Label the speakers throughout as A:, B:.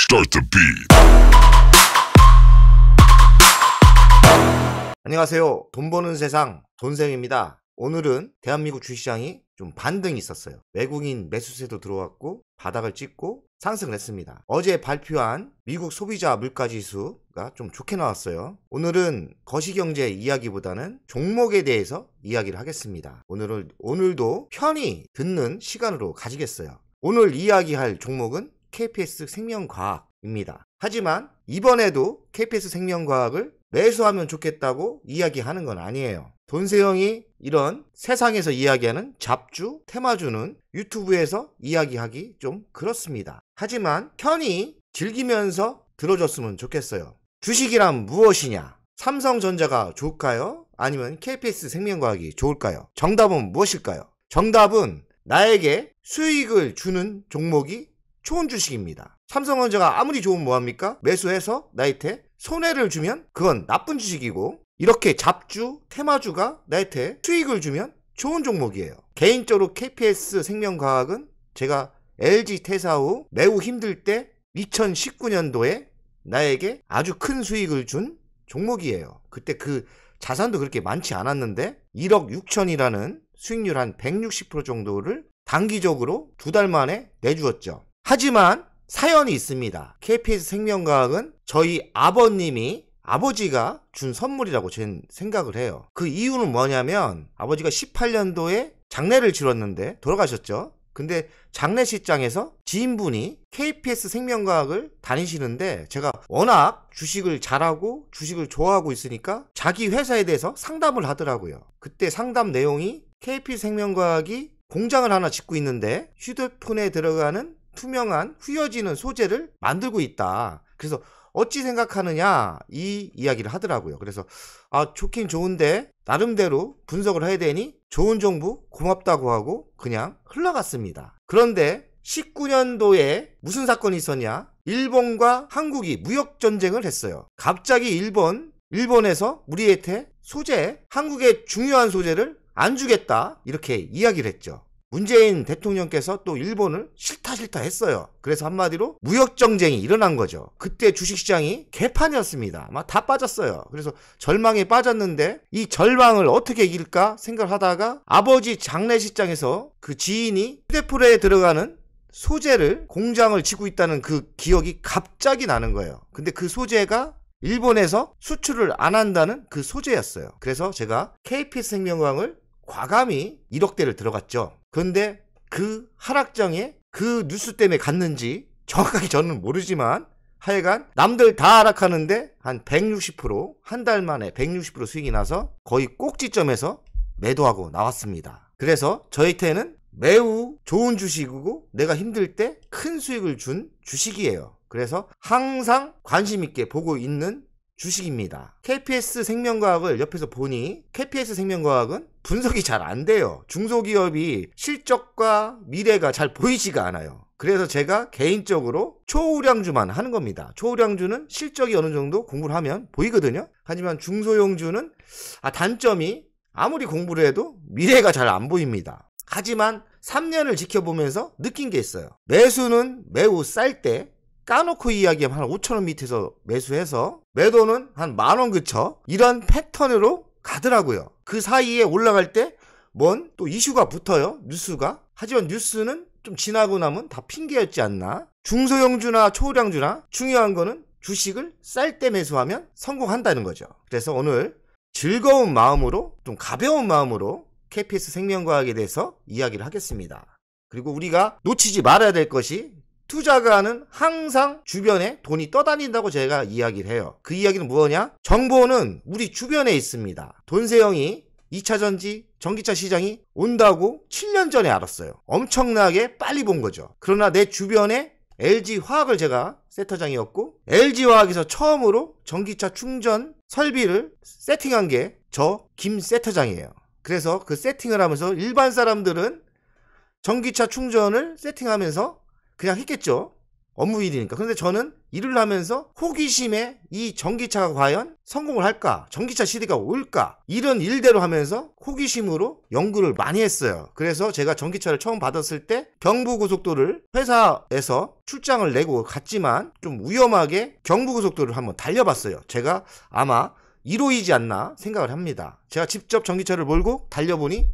A: Start the beat.
B: 안녕하세요. 돈 버는 세상 돈생입니다. 오늘은 대한민국 주식시장이 좀 반등이 있었어요. 외국인 매수세도 들어왔고 바닥을 찍고 상승을 했습니다. 어제 발표한 미국 소비자 물가지수가 좀 좋게 나왔어요. 오늘은 거시경제 이야기보다는 종목에 대해서 이야기를 하겠습니다. 오늘도 편히 듣는 시간으로 가지겠어요. 오늘 이야기할 종목은 KPS 생명과학입니다. 하지만 이번에도 KPS 생명과학을 매수하면 좋겠다고 이야기하는 건 아니에요. 돈세형이 이런 세상에서 이야기하는 잡주, 테마주는 유튜브에서 이야기하기 좀 그렇습니다. 하지만 편히 즐기면서 들어줬으면 좋겠어요. 주식이란 무엇이냐? 삼성전자가 좋을까요? 아니면 KPS 생명과학이 좋을까요? 정답은 무엇일까요? 정답은 나에게 수익을 주는 종목이 좋은 주식입니다. 삼성전자가 아무리 좋으면 뭐합니까? 매수해서 나한테 손해를 주면 그건 나쁜 주식이고, 이렇게 잡주, 테마주가 나한테 수익을 주면 좋은 종목이에요. 개인적으로 KPS 생명과학은 제가 LG 퇴사 후 매우 힘들 때 2019년도에 나에게 아주 큰 수익을 준 종목이에요. 그때 그 자산도 그렇게 많지 않았는데 1억 6천이라는 수익률 한 160% 정도를 단기적으로 2달 만에 내주었죠. 하지만 사연이 있습니다. KPS 생명과학은 저희 아버지가 준 선물이라고 저는 생각을 해요. 그 이유는 뭐냐면 아버지가 18년도에 장례를 치렀는데 돌아가셨죠. 근데 장례식장에서 지인분이 KPS 생명과학을 다니시는데 제가 워낙 주식을 잘하고 주식을 좋아하고 있으니까 자기 회사에 대해서 상담을 하더라고요. 그때 상담 내용이 KPS 생명과학이 공장을 하나 짓고 있는데 휴대폰에 들어가는 투명한 휘어지는 소재를 만들고 있다. 그래서 어찌 생각하느냐 이 이야기를 하더라고요. 그래서 좋긴 좋은데 나름대로 분석을 해야 되니 좋은 정보 고맙다고 하고 그냥 흘러갔습니다. 그런데 19년도에 무슨 사건이 있었냐? 일본과 한국이 무역전쟁을 했어요. 갑자기 일본에서 우리한테 한국의 중요한 소재를 안 주겠다 이렇게 이야기를 했죠. 문재인 대통령께서 또 일본을 싫다 했어요. 그래서 한마디로 무역전쟁이 일어난 거죠. 그때 주식시장이 개판이었습니다. 막 다 빠졌어요. 그래서 절망에 빠졌는데 이 절망을 어떻게 이길까 생각하다가 아버지 장례식장에서 그 지인이 휴대폰에 들어가는 소재를 공장을 짓고 있다는 그 기억이 갑자기 나는 거예요. 근데 그 소재가 일본에서 수출을 안 한다는 그 소재였어요. 그래서 제가 KPS 생명과학을 과감히 1억대를 들어갔죠. 그런데 그 하락장에 그 뉴스 때문에 갔는지 정확하게 저는 모르지만 하여간 남들 다 하락하는데 한 160% 한 달 만에 160% 수익이 나서 거의 꼭지점에서 매도하고 나왔습니다. 그래서 저희한테는 매우 좋은 주식이고 내가 힘들 때 큰 수익을 준 주식이에요. 그래서 항상 관심 있게 보고 있는 주식입니다. KPS 생명과학을 옆에서 보니 KPS 생명과학은 분석이 잘 안 돼요. 중소기업이 실적과 미래가 잘 보이지가 않아요. 그래서 제가 개인적으로 초우량주만 하는 겁니다. 초우량주는 실적이 어느 정도 공부를 하면 보이거든요. 하지만 중소형주는 단점이 아무리 공부를 해도 미래가 잘 안 보입니다. 하지만 3년을 지켜보면서 느낀 게 있어요. 매수는 매우 쌀 때 까놓고 이야기하면 한 5천원 밑에서 매수해서 매도는 한 10,000원 그쳐 이런 패턴으로 가더라고요. 그 사이에 올라갈 때 뭔 또 이슈가 붙어요. 뉴스가. 하지만 뉴스는 좀 지나고 나면 다 핑계였지 않나. 중소형주나 초우량주나 중요한 거는 주식을 쌀 때 매수하면 성공한다는 거죠. 그래서 오늘 즐거운 마음으로 좀 가벼운 마음으로 KPS 생명과학에 대해서 이야기를 하겠습니다. 그리고 우리가 놓치지 말아야 될 것이 투자가는 항상 주변에 돈이 떠다닌다고 제가 이야기를 해요. 그 이야기는 뭐냐? 정보는 우리 주변에 있습니다. 돈세형이 2차전지 전기차 시장이 온다고 7년 전에 알았어요. 엄청나게 빨리 본 거죠. 그러나 내 주변에 LG화학을 제가 세터장이었고 LG화학에서 처음으로 전기차 충전 설비를 세팅한 게 저 김 세터장이에요. 그래서 그 세팅을 하면서 일반 사람들은 전기차 충전을 세팅하면서 그냥 했겠죠. 업무 일이니까. 그런데 저는 일을 하면서 호기심에 이 전기차가 과연 성공을 할까? 전기차 시대가 올까? 이런 일대로 하면서 호기심으로 연구를 많이 했어요. 그래서 제가 전기차를 처음 받았을 때 경부고속도로를 회사에서 출장을 내고 갔지만 좀 위험하게 경부고속도로를 한번 달려봤어요. 제가 아마 1호이지 않나 생각을 합니다. 제가 직접 전기차를 몰고 달려보니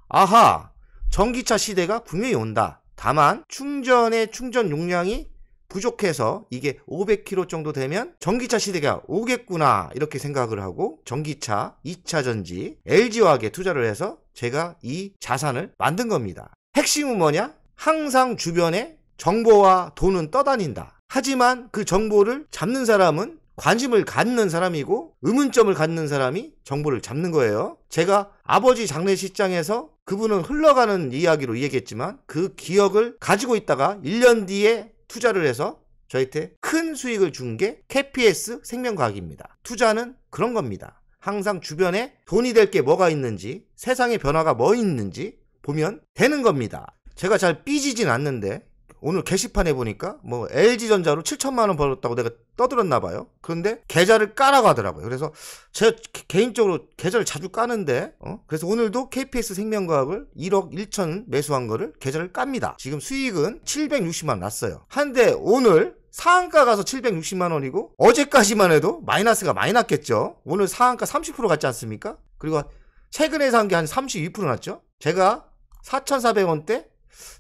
B: 아하, 전기차 시대가 분명히 온다. 다만 충전의 충전 용량이 부족해서 이게 500km 정도 되면 전기차 시대가 오겠구나 이렇게 생각을 하고 전기차 2차 전지 LG화학에 투자를 해서 제가 이 자산을 만든 겁니다. 핵심은 뭐냐? 항상 주변에 정보와 돈은 떠다닌다. 하지만 그 정보를 잡는 사람은 관심을 갖는 사람이고 의문점을 갖는 사람이 정보를 잡는 거예요. 제가 아버지 장례식장에서 그분은 흘러가는 이야기로 얘기했지만 그 기억을 가지고 있다가 1년 뒤에 투자를 해서 저한테 큰 수익을 준 게 KPS 생명과학입니다. 투자는 그런 겁니다. 항상 주변에 돈이 될 게 뭐가 있는지, 세상의 변화가 뭐 있는지 보면 되는 겁니다. 제가 잘 삐지진 않는데 오늘 게시판에 보니까 뭐 LG전자로 7천만 원 벌었다고 내가 떠들었나 봐요. 그런데 계좌를 까라고 하더라고요. 그래서 제가 개인적으로 계좌를 자주 까는데 그래서 오늘도 KPS 생명과학을 1억 1천 매수한 거를 계좌를 깝니다. 지금 수익은 760만 원 났어요. 한데 오늘 상한가 가서 760만 원이고 어제까지만 해도 마이너스가 많이 났겠죠. 오늘 상한가 30% 갔지 않습니까? 그리고 최근에 산 게 한 32% 났죠. 제가 4,400원대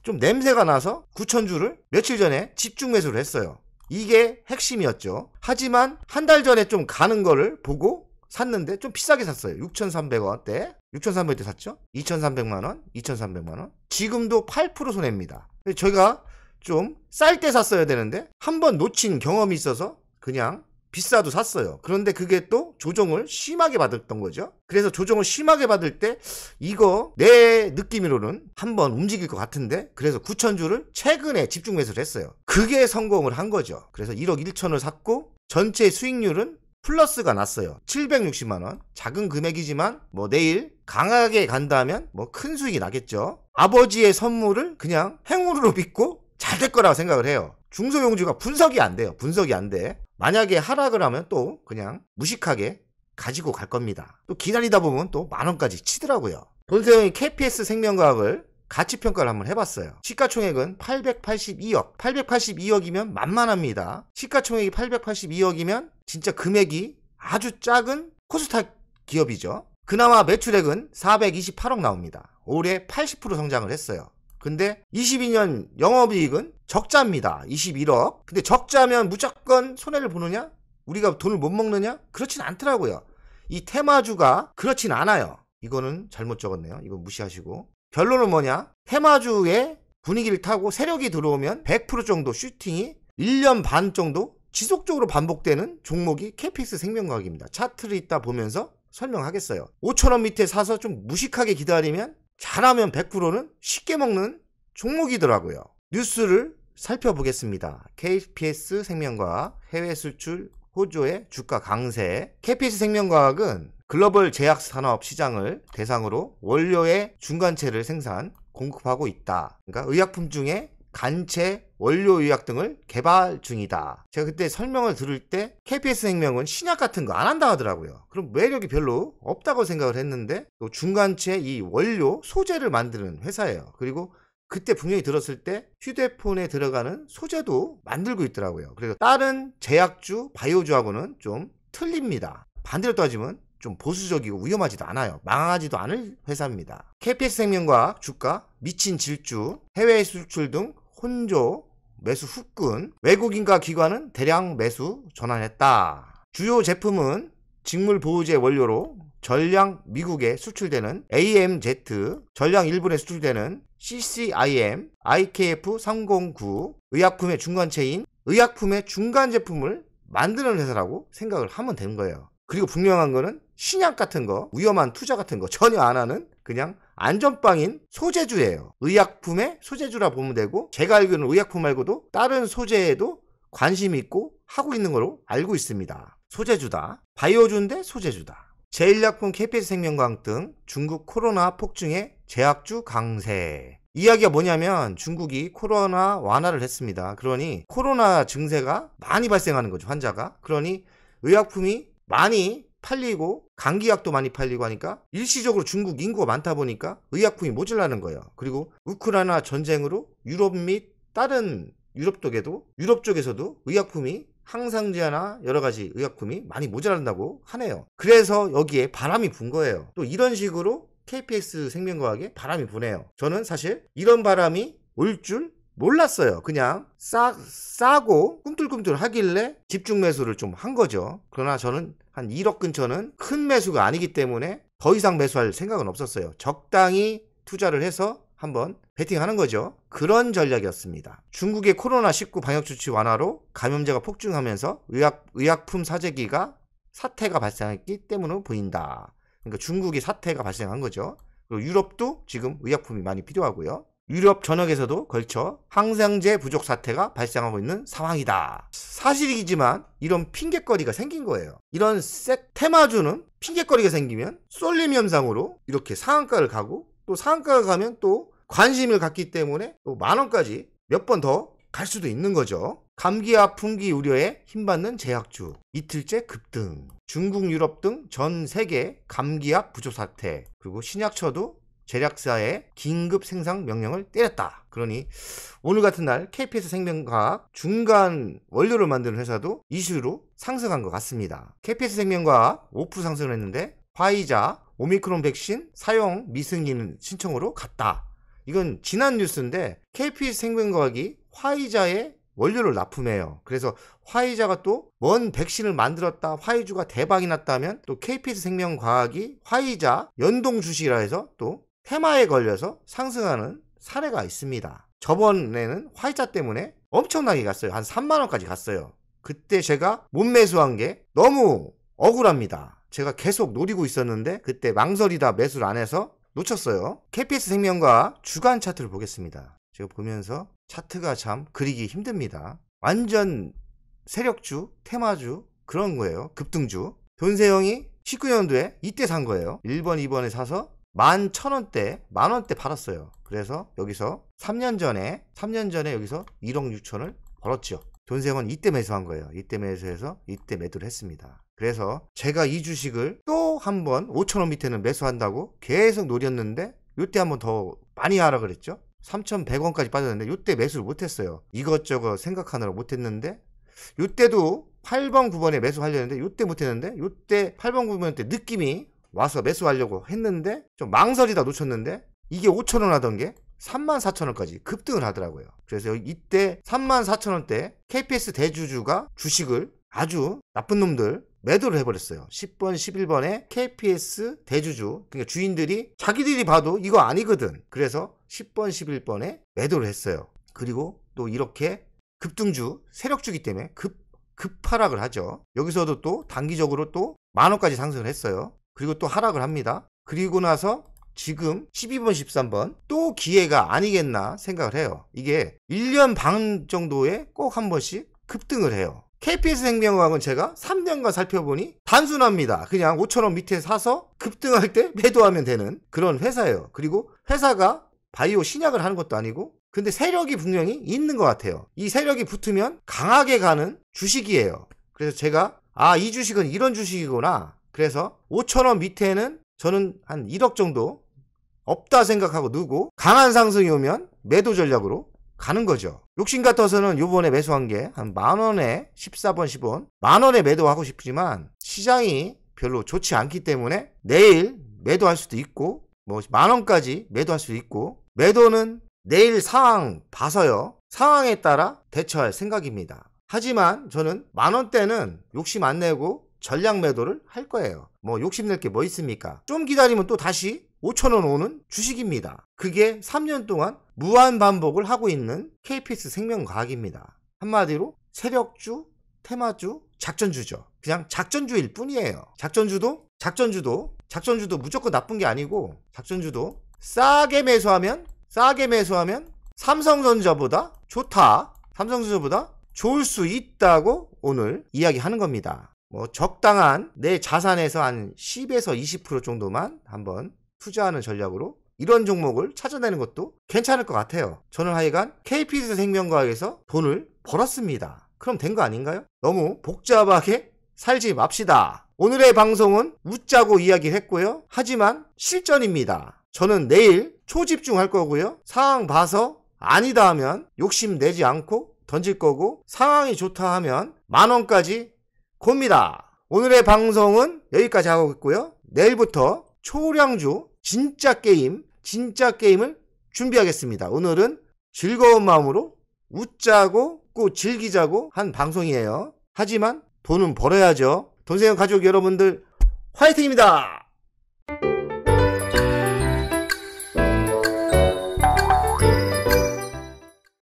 B: 좀 냄새가 나서 9,000주를 며칠 전에 집중 매수를 했어요. 이게 핵심이었죠. 하지만 한 달 전에 좀 가는 거를 보고 샀는데 좀 비싸게 샀어요. 6,300원대 6,300원대 샀죠. 2,300만원 2,300만원 지금도 8% 손해입니다. 저희가 좀 쌀 때 샀어야 되는데 한번 놓친 경험이 있어서 그냥 비싸도 샀어요. 그런데 그게 또 조정을 심하게 받았던 거죠. 그래서 조정을 심하게 받을 때 이거 내 느낌으로는 한번 움직일 것 같은데 그래서 9,000주를 최근에 집중 매수를 했어요. 그게 성공을 한 거죠. 그래서 1억 1천을 샀고 전체 수익률은 플러스가 났어요. 760만원. 작은 금액이지만 뭐 내일 강하게 간다면 뭐 큰 수익이 나겠죠. 아버지의 선물을 그냥 행운으로 믿고 잘 될 거라고 생각을 해요. 중소형주가 분석이 안 돼요. 분석이 안 돼. 만약에 하락을 하면 또 그냥 무식하게 가지고 갈 겁니다. 또 기다리다 보면 또 만원까지 치더라고요. 돈세형이 KPS 생명과학을 가치평가를 한번 해봤어요. 시가총액은 882억. 882억이면 만만합니다. 시가총액이 882억이면 진짜 금액이 아주 작은 코스닥 기업이죠. 그나마 매출액은 428억 나옵니다. 올해 80% 성장을 했어요. 근데 22년 영업이익은 적자입니다. 21억. 근데 적자면 무조건 손해를 보느냐? 우리가 돈을 못 먹느냐? 그렇진 않더라고요. 이 테마주가 그렇진 않아요. 이거는 잘못 적었네요. 이거 무시하시고. 결론은 뭐냐? 테마주의 분위기를 타고 세력이 들어오면 100% 정도 슈팅이 1년 반 정도 지속적으로 반복되는 종목이 KPS 생명과학입니다. 차트를 이따 보면서 설명하겠어요. 5,000원 밑에 사서 좀 무식하게 기다리면 잘하면 100%는 쉽게 먹는 종목이더라고요. 뉴스를 살펴보겠습니다. KPS 생명과학 해외 수출 호조의 주가 강세. KPS 생명과학은 글로벌 제약산업 시장을 대상으로 원료의 중간체를 생산, 공급하고 있다. 그러니까 의약품 중에 간체, 원료의약 등을 개발 중이다. 제가 그때 설명을 들을 때 KPS 생명은 신약 같은 거 안 한다 하더라고요. 그럼 매력이 별로 없다고 생각을 했는데 또 중간체 이 원료 소재를 만드는 회사예요. 그리고 그때 분명히 들었을 때 휴대폰에 들어가는 소재도 만들고 있더라고요. 그래서 다른 제약주, 바이오주하고는 좀 틀립니다. 반대로 따지면 좀 보수적이고 위험하지도 않아요. 망하지도 않을 회사입니다. KPS 생명과학 주가 미친 질주, 해외 수출 등 혼조, 매수 후끈, 외국인과 기관은 대량 매수 전환했다. 주요 제품은 직물보호제 원료로 전량 미국에 수출되는 AMZ, 전량 일본에 수출되는 CCIM, IKF309, 의약품의 중간체인 의약품의 중간 제품을 만드는 회사라고 생각을 하면 되는 거예요. 그리고 분명한 거는 신약 같은 거, 위험한 투자 같은 거 전혀 안 하는 그냥 안전빵인 소재주예요. 의약품의 소재주라 보면 되고 제가 알기로는 의약품 말고도 다른 소재에도 관심이 있고 하고 있는 걸로 알고 있습니다. 소재주다. 바이오주인데 소재주다. 제1약품 KPS 생명과학 등 중국 코로나 폭증의 제약주 강세. 이야기가 뭐냐면 중국이 코로나 완화를 했습니다. 그러니 코로나 증세가 많이 발생하는 거죠, 환자가. 그러니 의약품이 많이 팔리고 감기약도 많이 팔리고 하니까 일시적으로 중국 인구가 많다 보니까 의약품이 모자라는 거예요. 그리고 우크라이나 전쟁으로 유럽 및 다른 유럽 쪽에서도 의약품이 항상제나 여러가지 의약품이 많이 모자란다고 하네요. 그래서 여기에 바람이 분 거예요. 또 이런 식으로 KPS 생명과학에 바람이 부네요. 저는 사실 이런 바람이 올 줄 몰랐어요. 그냥 싸고 꿈틀꿈틀 하길래 집중 매수를 좀 한 거죠. 그러나 저는 한 1억 근처는 큰 매수가 아니기 때문에 더 이상 매수할 생각은 없었어요. 적당히 투자를 해서 한번 베팅하는 거죠. 그런 전략이었습니다. 중국의 코로나19 방역조치 완화로 감염자가 폭증하면서 의약품 사태가 발생했기 때문으로 보인다. 그러니까 중국이 사태가 발생한 거죠. 그리고 유럽도 지금 의약품이 많이 필요하고요. 유럽 전역에서도 걸쳐 항생제 부족 사태가 발생하고 있는 상황이다. 사실이지만 이런 핑계거리가 생긴 거예요. 이런 테마주는 핑계거리가 생기면 쏠림 현상으로 이렇게 상한가를 가고 또 상한가를 가면 또 관심을 갖기 때문에 또 만원까지 몇 번 더 갈 수도 있는 거죠. 감기와 풍기 우려에 힘받는 제약주 이틀째 급등. 중국, 유럽 등 전 세계 감기약 부족 사태. 그리고 신약처도 제약사에 긴급 생산 명령을 때렸다. 그러니 오늘 같은 날 KPS 생명과학 중간 원료를 만드는 회사도 이슈로 상승한 것 같습니다. KPS 생명과학 5% 상승을 했는데 화이자 오미크론 백신 사용 미승인 신청으로 갔다. 이건 지난 뉴스인데 KPS 생명과학이 화이자에 원료를 납품해요. 그래서 화이자가 또 뭔 백신을 만들었다, 화이주가 대박이 났다면 또 KPS 생명과학이 화이자 연동 주식이라 해서 또 테마에 걸려서 상승하는 사례가 있습니다. 저번에는 화이자 때문에 엄청나게 갔어요. 한 3만원까지 갔어요. 그때 제가 못 매수한 게 너무 억울합니다. 제가 계속 노리고 있었는데 그때 망설이다 매수를 안 해서 놓쳤어요. KPS 생명과 주간 차트를 보겠습니다. 제가 보면서 차트가 참 그리기 힘듭니다. 완전 세력주, 테마주 그런 거예요. 급등주. 돈세영이 19년도에 이때 산 거예요. 1번, 2번에 사서 11,000원대, 만원대 팔았어요. 그래서 여기서 3년 전에 여기서 1억 6천을 벌었죠. 돈세영은 이때 매수한 거예요. 이때 매수해서 이때 매도를 했습니다. 그래서 제가 이 주식을 또 한 번 5,000원 밑에는 매수한다고 계속 노렸는데 이때 한번 더 많이 하라 그랬죠. 3,100원까지 빠졌는데 이때 매수를 못했어요. 이것저것 생각하느라 못했는데 이때도 8번 9번에 매수하려는데 이때 못했는데 이때 8번 9번 때 느낌이 와서 매수하려고 했는데 좀 망설이다 놓쳤는데 이게 5,000원 하던 게 34,000원까지 급등을 하더라고요. 그래서 이때 34,000원대 KPS 대주주가 주식을 아주 나쁜 놈들 매도를 해버렸어요. 10번, 11번에 KPS 대주주, 그러니까 주인들이 자기들이 봐도 이거 아니거든. 그래서 10번, 11번에 매도를 했어요. 그리고 또 이렇게 급등주, 세력주기 때문에 급하락을 하죠. 여기서도 또 단기적으로 또 만원까지 상승을 했어요. 그리고 또 하락을 합니다. 그리고 나서 지금 12번, 13번 또 기회가 아니겠나 생각을 해요. 이게 1년 반 정도에 꼭 한 번씩 급등을 해요. KPS 생명과학은 제가 3년간 살펴보니 단순합니다. 그냥 5,000원 밑에 사서 급등할 때 매도하면 되는 그런 회사예요. 그리고 회사가 바이오 신약을 하는 것도 아니고 근데 세력이 분명히 있는 것 같아요. 이 세력이 붙으면 강하게 가는 주식이에요. 그래서 제가 이 주식은 이런 주식이구나. 그래서 5,000원 밑에는 저는 한 1억 정도 없다 생각하고 누고 강한 상승이 오면 매도 전략으로 가는 거죠. 욕심 같아서는 요번에 매수한 게 한 만원에 14번 10원 만원에 매도하고 싶지만 시장이 별로 좋지 않기 때문에 내일 매도할 수도 있고 뭐 만원까지 매도할 수도 있고 매도는 내일 상황 봐서요. 상황에 따라 대처할 생각입니다. 하지만 저는 만원대는 욕심 안 내고 전략 매도를 할 거예요. 뭐 욕심낼 게 뭐 있습니까? 좀 기다리면 또 다시 5,000원 오는 주식입니다. 그게 3년 동안 무한 반복을 하고 있는 KPS 생명과학입니다. 한마디로 세력주, 테마주, 작전주죠. 그냥 작전주일 뿐이에요. 작전주도 무조건 나쁜 게 아니고 작전주도 싸게 매수하면 삼성전자보다 좋다. 삼성전자보다 좋을 수 있다고 오늘 이야기하는 겁니다. 뭐 적당한 내 자산에서 한 10에서 20% 정도만 한번 투자하는 전략으로 이런 종목을 찾아내는 것도 괜찮을 것 같아요. 저는 하여간 KPZ 생명과학에서 돈을 벌었습니다. 그럼 된 거 아닌가요? 너무 복잡하게 살지 맙시다. 오늘의 방송은 웃자고 이야기를 했고요. 하지만 실전입니다. 저는 내일 초집중할 거고요. 상황 봐서 아니다 하면 욕심내지 않고 던질 거고, 상황이 좋다 하면 10,000원까지 곱니다. 오늘의 방송은 여기까지 하고 있고요. 내일부터 초량주 진짜 게임을 준비하겠습니다. 오늘은 즐거운 마음으로 웃자고 즐기자고 한 방송이에요. 하지만 돈은 벌어야죠. 돈세형 가족 여러분들 화이팅입니다.